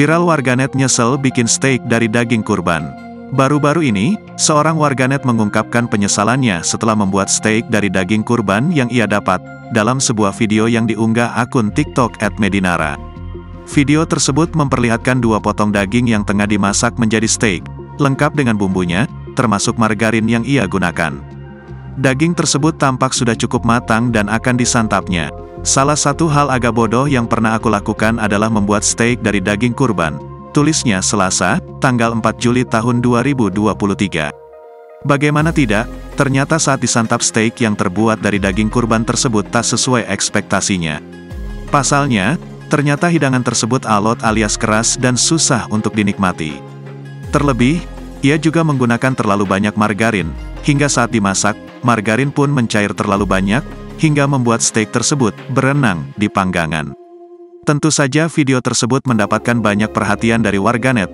Viral warganet nyesel bikin steak dari daging kurban. Baru-baru ini, seorang warganet mengungkapkan penyesalannya setelah membuat steak dari daging kurban yang ia dapat, dalam sebuah video yang diunggah akun TikTok @medinara. Video tersebut memperlihatkan 2 potong daging yang tengah dimasak menjadi steak, lengkap dengan bumbunya, termasuk margarin yang ia gunakan. Daging tersebut tampak sudah cukup matang dan akan disantapnya. Salah satu hal agak bodoh yang pernah aku lakukan adalah membuat steak dari daging kurban. Tulisnya Selasa, tanggal 4 Juli tahun 2023. Bagaimana tidak, ternyata saat disantap steak yang terbuat dari daging kurban tersebut tak sesuai ekspektasinya. Pasalnya, ternyata hidangan tersebut alot alias keras dan susah untuk dinikmati. Terlebih, ia juga menggunakan terlalu banyak margarin, hingga saat dimasak, margarin pun mencair terlalu banyak, hingga membuat steak tersebut berenang di panggangan. Tentu saja video tersebut mendapatkan banyak perhatian dari warganet,